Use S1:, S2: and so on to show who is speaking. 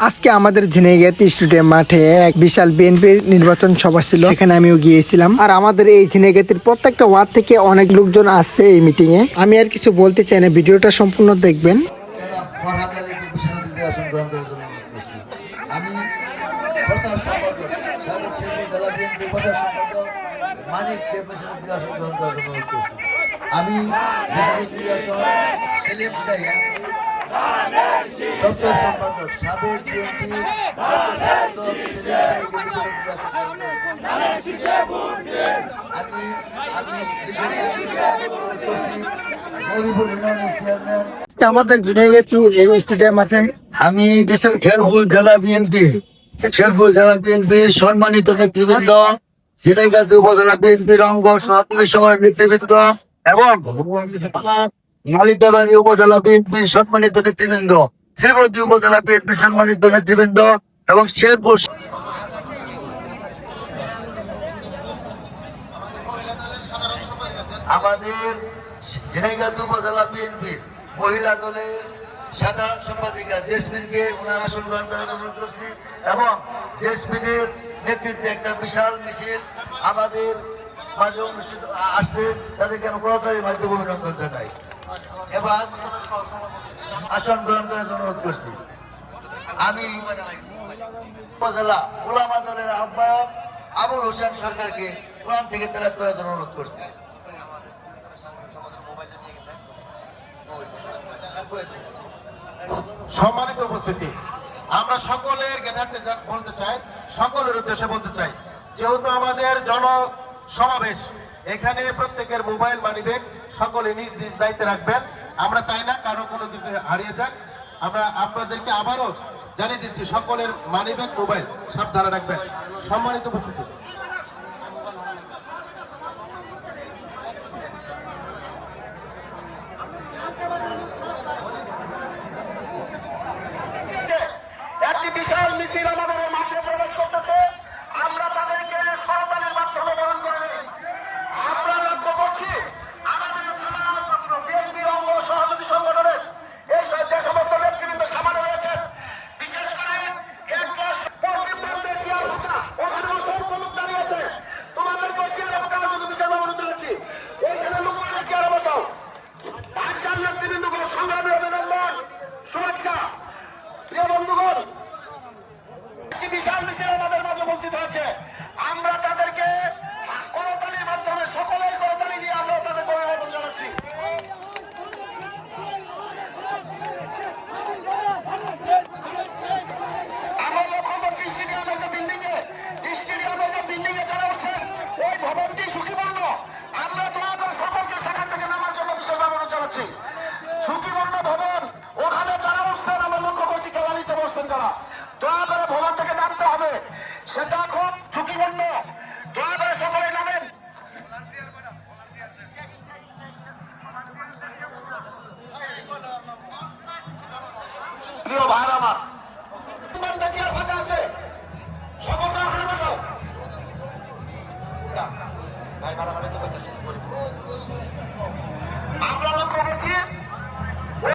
S1: আজকে আমাদের ঝিনাইগাতি স্টেডিয়াম মাঠে এক বিশাল বিএনপি নির্বাচন সভা ছিল, সেখানে আমিও গিয়েছিলাম। আর আমাদের এই ঝিনাইগাতির প্রত্যেকটা ওয়ার্ড থেকে অনেক লোকজন আসছে এই মিটিং এ। আমি আর কিছু বলতে চাই না, ভিডিওটা সম্পূর্ণ দেখবেন।
S2: দপ্তর সম্পাদক সাবেক বিএনপি
S1: আমাদের ঝিনাইগাতি স্টেডিয়াম মাঠে
S2: আমি দেশের শেরপুর জেলা বিএনপি সম্মানিত নেতৃবৃন্দ, ঝিনাইগাতি উপজেলা বিএনপির অঙ্গ সহযোগী সভার নেতৃবৃন্দ এবং মালিকাবাড়ি উপজেলা বিএনপির সম্মানিত নেতৃবৃন্দ, শ্রীমতী উপজেলা বিএনপির সম্মানিত নেতৃবৃন্দ এবং শেরপুর আমাদের ঝিনাইগাতি উপজেলা বিএনপির মহিলা দলের সাধারণ সম্পাদিকা জেসমিনকে ওনার আসন গ্রহণ করার অনুরোধ করছি এবং জেসমিনের নেতৃত্বে একটা বিশাল মিছিল আমাদের মাঝে অনুষ্ঠিত আসছে, তাদেরকে আমি করতালির মাধ্যমে অভিনন্দন জানাই। এবার আসন গ্রহণ করার অনুরোধ করছি। আমি উপজেলা ওলামা দলের আহ্বায়ক আবুল হোসেন সরকারকে কোরআন থেকে তেলাওয়াত করার অনুরোধ করছি।
S3: সম্মানিত উপস্থিতি, আমরা সকলের জ্ঞাতার্থে বলতে চাই, সকলের উদ্দেশ্যে বলতে চাই, যেহেতু আমাদের জনসমাবেশ, এখানে প্রত্যেকের মোবাইল মানিব্যাগ সকলে নিজ নিজ দায়িত্বে রাখবেন। আমরা চাই না কারো কোনো কিছু হারিয়ে যাক। আমরা আপনাদেরকে আবারও জানিয়ে দিচ্ছি, সকলের মানিব্যাগ মোবাইল সাবধানে রাখবেন। সম্মানিত উপস্থিতি,
S4: বিশাল মিছিল আমাদের মাঠে প্রবেশ করতেছে। আমরা তাদেরকে করতালির মাধ্যমে বরণ করে নেই। আমরা লক্ষ্য করছি আমাদের বিএনপি অঙ্গ সহযোগী সংগঠনের এই যে সমস্ত নেতৃবৃন্দ সামনে রয়েছেন, বিশেষ করে পশ্চিমবঙ্গের চেয়ার ভাতা ওখানে অসংখ্য লোক দাঁড়িয়েছে। তোমাদেরকে চেয়ারে ভাতা শুধু বিশেষভাবে অনুরোধ জানাচ্ছি, ওইখানে লোকমানের চেয়ারে বসাও। ভাষার নেতৃবৃন্দকে সংগ্রামী অভিনন্দন, শুভেচ্ছা। প্রিয় বন্ধুগণ, বিশাল মিছিল আমাদের মাঝে উপস্থিত হয়েছে। আমরা তাদেরকে করতালির মাধ্যমে, সকলের করতালি দিয়ে আমরা তাদেরকে অভিনন্দন জানাচ্ছি। আমরা লক্ষ্য করছি স্টেডিয়ামের যে বিল্ডিং এ যারা উঠছেন, ওই ভবনটি ঝুঁকিপূর্ণ। আমরা তোমাদের সকলকে সেখান থেকে নামার জন্য বিশেষ অনুরোধ জানাচ্ছি। ঝুঁকিপূর্ণ ভবন, ওখানে যারা উঠছেন আমরা লক্ষ্য করছি গ্যালারিতে বসছেন যারা, দয়া করে ভবন থেকে নামতে হবে। সেটা খুব ঝুঁকিপূর্ণ।